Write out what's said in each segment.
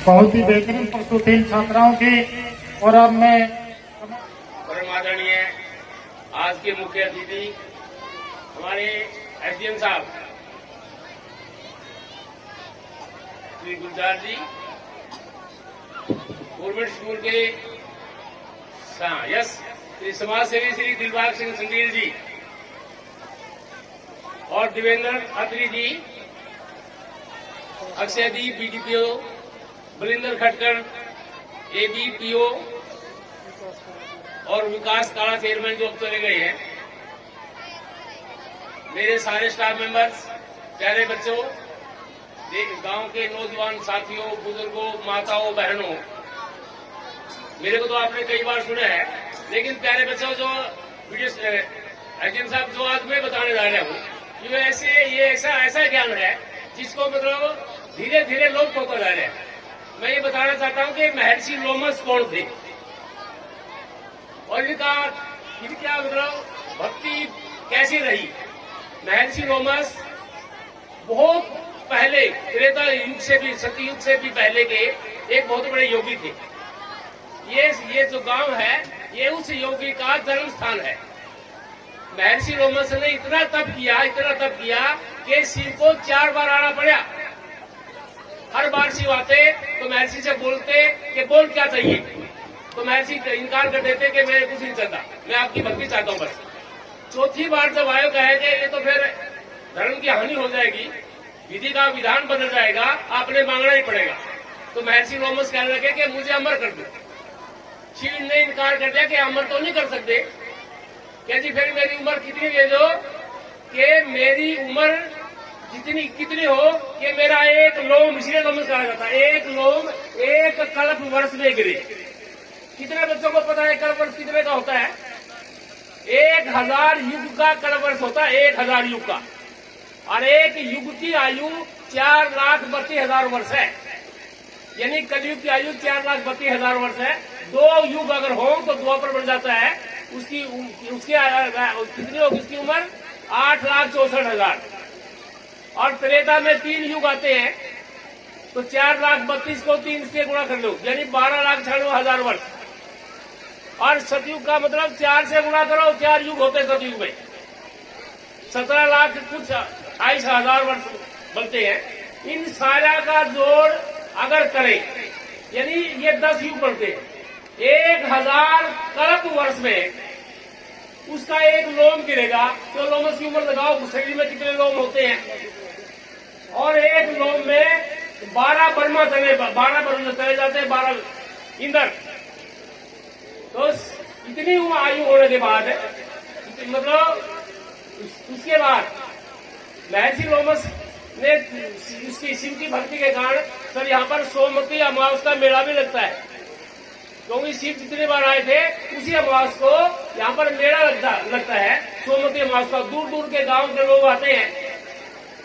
बहुत ही बेहतरीन प्रस्तुति छात्राओं की। और अब मैं परम आदरणीय आज के मुख्य अतिथि हमारे एसडीएम साहब श्री गुलजार जी, गवर्नमेंट स्कूल के यस श्री समाज सेवी श्री दिलबाग सिंह संडील जी और देवेंद्र अत्री जी, अक्षयदीप बीडीपीओ, बलिंदर खटकर एबीपीओ और विकास काला चेयरमैन जो अब चले गए हैं, मेरे सारे स्टाफ मेंबर्स, प्यारे बच्चों, गांव के नौजवान साथियों, बुजुर्गों, माताओं, बहनों, मेरे को तो आपने कई बार सुना है, लेकिन प्यारे बच्चों जो वीडियो एजेंट साहब जो आज मैं बताने जा रहा हूँ, ये ऐसा ज्ञान है जिसको मतलब धीरे धीरे लोग खोते जा रहे हैं। मैं ये बताना चाहता हूँ कि महर्षि लोमस कौन थे और इनका मतलब भक्ति कैसी रही। महर्षि लोमस बहुत पहले त्रेता युग से भी, सतयुग से भी पहले के एक बहुत बड़े योगी थे। ये जो गांव है ये उस योगी का जन्म स्थान है। महर्षि लोमस ने इतना तप किया कि शिव को 4 बार आना पड़ा। हर बार शिव आते तो महर्षि से बोलते कि बोल क्या चाहिए, तो महर्षि इनकार कर देते कि मैं कुछ नहीं चाहता, मैं आपकी भक्ति चाहता हूँ बस। चौथी बार जब आयो कहे कि ये तो फिर धर्म की हानि हो जाएगी, विधि का विधान बदल जाएगा, आपने मांगना ही पड़ेगा। तो महर्षि लोमस कहने लगे कि मुझे अमर कर दो। शिव ने इनकार कर दिया कि अमर तो नहीं कर सकते। क्या जी फिर मेरी उम्र कितनी दे दो कि मेरी उम्र कितनी हो कि मेरा एक लोम, इसलिए लोमस कहा जाता है, एक लोम एक कल्प वर्ष में गिरे। कितने बच्चों को पता है कल्प वर्ष कितने का होता है? 1000 युग का कल्प वर्ष होता है, 1000 युग का। और एक युग की आयु 4,32,000 वर्ष है, यानी कलयुग की आयु 4,32,000 वर्ष है। 2 युग अगर हो तो द्वापर बन जाता है, उसकी कितनी होगी उसकी उम्र? 8,64,000। और त्रेता में 3 युग आते हैं, तो 4,32,000 को 3 से गुणा कर लो, यानी 12,96,000 वर्ष। और सतयुग का मतलब 4 से गुणा करो, 4 युग होते हैं सतयुग में, 17 लाख कुछ 28,000 वर्ष बनते हैं। इन सारा का जोड़ अगर करें, यानी ये 10 युग बनते हैं। 1000 कल्प वर्ष में उसका एक लोम गिरेगा, तो लोमस की उम्र लगाओ, शरीर में कितने लोम होते हैं। और एक लोम में 12 वर्मा चले जाते हैं, 12 इंद्र। तो इतनी आयु होने के बाद मतलब उसके बाद महर्षि लोमस ने उसकी शिव की भक्ति के कारण सर यहाँ पर सोमवती अमावस का मेला भी लगता है, क्योंकि शिव जितनी बार आए थे उसी अमावस को यहाँ पर मेला लगता है, सोमवती अमावस का। दूर दूर के गांव के लोग आते हैं,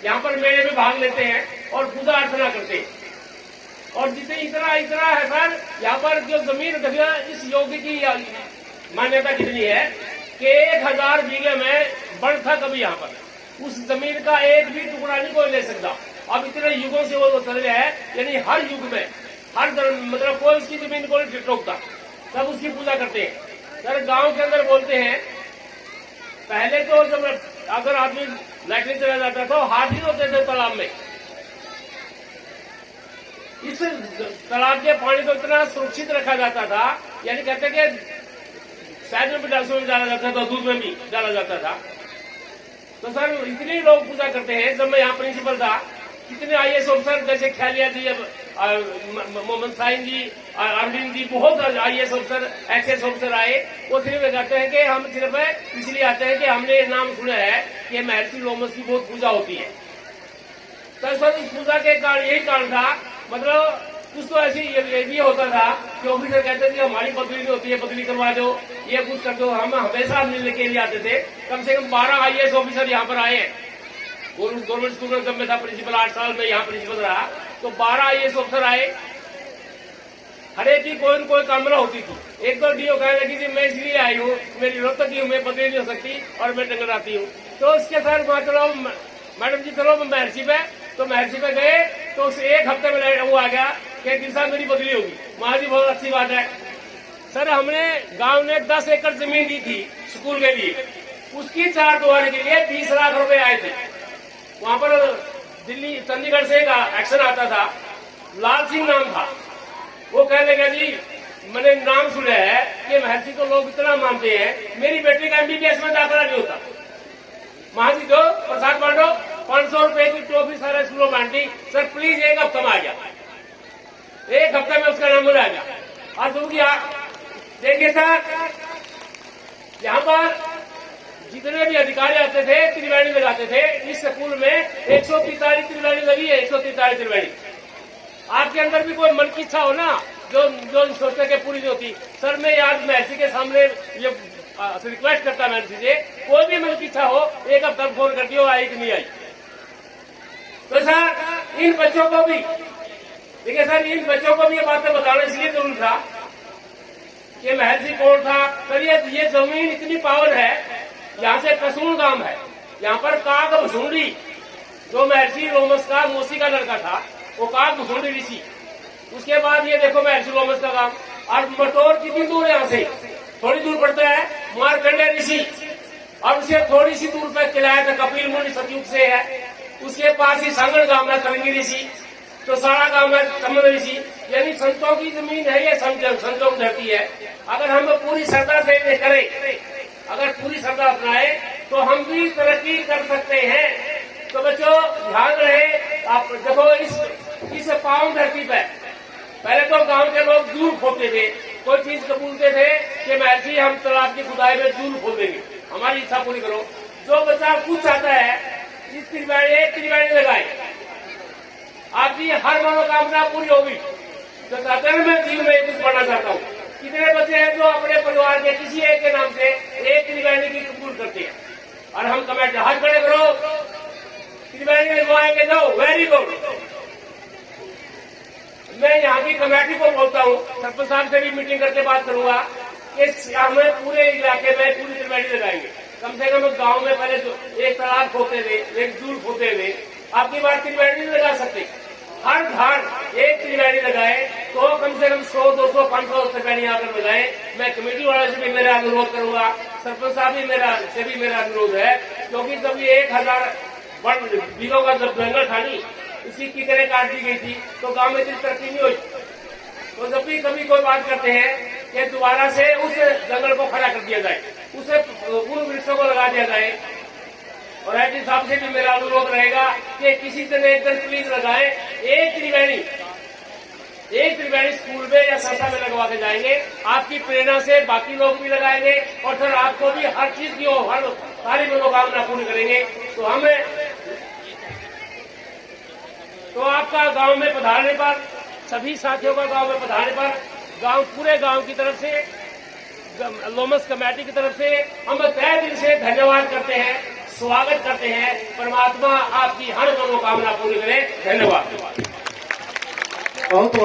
यहाँ पर मेले में भाग लेते हैं और पूजा अर्चना करते हैं। और जितनी इतना है सर, यहाँ पर जो जमीन इस योगी की मान्यता कितनी है कि 1000 बीघे में बड़ था कभी यहाँ पर, उस जमीन का एक भी टुकड़ा नहीं कोई ले सकता। अब इतने युगों से वो चल रहा है, यानी हर युग में हर मतलब कोई उसकी जमीन को नहीं टोकता, सब उसकी पूजा करते हैं। सर गांव के अंदर बोलते हैं पहले तो जब अगर आदमी लैट्रिन चला जाता था, हाथी होते थे तालाब में। इस तालाब के पानी को इतना सुरक्षित रखा जाता था, यानी कहते कि शायद में भी डाला जाता था, दूध में भी डाला जाता था। तो सर इतने लोग पूजा करते हैं। जब मैं यहाँ प्रिंसिपल था, कितने IAS ऑफिसर जैसे ख्यालिया जी, मोहम्मद साइन जी, अरविंद जी, बहुत IAS ऑफिसर, SS ऑफिसर आए। वो सिर्फ कहते हैं कि हम सिर्फ इसलिए आते हैं कि हमने ये नाम सुना है कि महर्षि लोमस की बहुत पूजा होती है। तो सर उस पूजा के कारण यही कारण था, मतलब कुछ तो ऐसी ये होता था कि ऑफिसर कहते थे हमारी बदली नहीं होती है, बदली करवा दो, ये कुछ कर दो। हम हमेशा मिलने के लिए आते थे। कम से कम 12 IAS ऑफिसर यहाँ पर आए हैं। गवर्नमेंट स्कूल में जब मैं था प्रिंसिपल, 8 साल में यहाँ प्रिंसिपल रहा, तो 12 IAS ऑफिसर आए। हर एक की कोई न कोई कामना होती थी। एक तो डीओ कहने लगी थी मैं इसलिए आई हूँ, मेरी रोहतक की हूँ, मैं बदली नहीं हो सकती और मैं डंगर आती हूँ। तो उसके साथ चलो मैडम जी चलो महर्षि पे, तो महर्षि पे गए तो उस एक हफ्ते में वो आ गया कि दिशा मेरी बदली होगी। महाराज जी बहुत अच्छी बात है। सर हमने गांव ने 10 एकड़ जमीन दी थी स्कूल के लिए, उसकी चार दीवारी के लिए 20 लाख रुपए आए थे। वहां पर दिल्ली चंडीगढ़ से एक एक्शन आता था, लाल सिंह नाम था। वो कहने लगा जी मैंने नाम सुना है कि महर्षि को लोग इतना मानते हैं, मेरी बेटी का MBBS में दाखिला नहीं होता। महाजी दो प्रसाद बांटो, 500 रुपए की टॉफी सारे स्कूलों में बांटी। सर प्लीज एक हफ्ता में आ गया, एक हफ्ते में उसका नंबर आ गया। और सुन गया देखिए सर, यहाँ पर जितने भी अधिकारी आते थे त्रिवेणी लगाते थे। इस स्कूल में 143 त्रिवेणी लगी है, 143 त्रिवेणी। आपके अंदर भी कोई मन की इच्छा हो ना, जो सोचते के पूरी नहीं होती। सर मैं आज महर्षि के सामने ये रिक्वेस्ट करता महर्षि से, कोई भी मन की इच्छा हो एक हफ्ता फोन कर दियो, आई कि नहीं आई। तो सर इन बच्चों को भी देखिए सर, इन बच्चों को भी ये बातें बताना इसलिए जरूर था कि महर्षि कौन था। सर ये जमीन इतनी पावन है, यहाँ से कसूर गांव है, यहाँ पर काग भुसुंडी जो महर्षि रोमस का मौसी का लड़का था, वो काग भुसुंडी ऋषि। उसके बाद ये देखो महर्षि रोमस का गांव। और मटोर कितनी दूर है यहाँ से, थोड़ी दूर पड़ता है मारकंडे ऋषि। और उसे थोड़ी सी दूर पर किलाया था कपिल मुनि सतयुग से है। उसके पास ही सांगड़ गांव में सरंगी ऋषि, तो सारा गांव में चमन ऋषि। यानी संतों की जमीन है, ये संतों की धरती है। अगर हम पूरी श्रद्धा से करें, अगर पूरी श्रद्धा अपनाए तो हम भी तरक्की कर सकते हैं। तो बच्चों ध्यान रहे, आप देखो इस पावन धरती पे पहले तो गांव के लोग जूल खोदते थे, कोई चीज कबूलते थे कि महर्षि हम तालाब की खुदाई में जूल खोद देंगे, हमारी इच्छा पूरी करो। जो बच्चा कुछ चाहता है इस त्रिवेणी लगाए, आपकी हर मनोकामना पूरी होगी। तो चाहते हैं मैं जीवन में कुछ पढ़ना चाहता हूँ। कितने बच्चे हैं जो अपने परिवार के किसी एक के नाम से एक त्रिवेणी की कबूल करते हैं, और हम कमेटी हाथ खड़े करो, त्रिवेणी लगवाएंगे जाओ, वेरी गुड। मैं यहाँ की कमेटी को बोलता हूँ, सरपंच साहब से भी मीटिंग करके बात करूंगा कि हमें पूरे इलाके में पूरी त्रिवेणी लगाएंगे। कम से कम गांव में पहले जो एक तालाब खोते थे, एक जूल खोते थे, आपकी बात त्रिवेणी नहीं लगा सकते। हर घर एक त्रिवेणी लगाए तो कम से कम 100, 200, 500 त्रिवेणी आकर लगाए। मैं कमेटी वालों से भी मेरा अनुरोध करूंगा, सरपंच साहब भी मेरा अनुरोध है, क्योंकि जब ये 1000 बीघों का जब जंगल था नहीं, इसकी कितने काट दी गई थी, तो गांव में इतनी तरक्की नहीं हुई। तो जब भी कभी कोई बात करते हैं कि दोबारा से उस जंगल को खड़ा कर दिया जाए, उसे उन वृक्षों को लगा दिया जाए। और एडी साहब से भी मेरा अनुरोध रहेगा कि किसी दिन एक दिन प्लीज लगाए एक त्रिवेणी स्कूल में या संस्था में लगवा के जाएंगे। आपकी प्रेरणा से बाकी लोग भी लगाएंगे और फिर आपको भी हर चीज की हर सारी मनोकामना पूरी करेंगे। तो आपका गांव में पधारने पर, सभी साथियों का गांव में पधारने पर पूरे गांव की तरफ से, लोमस कमेटी की तरफ से हम तहे दिल से धन्यवाद करते हैं, स्वागत करते हैं। परमात्मा आपकी हर मनोकामना पूरी करे। धन्यवाद। बहुत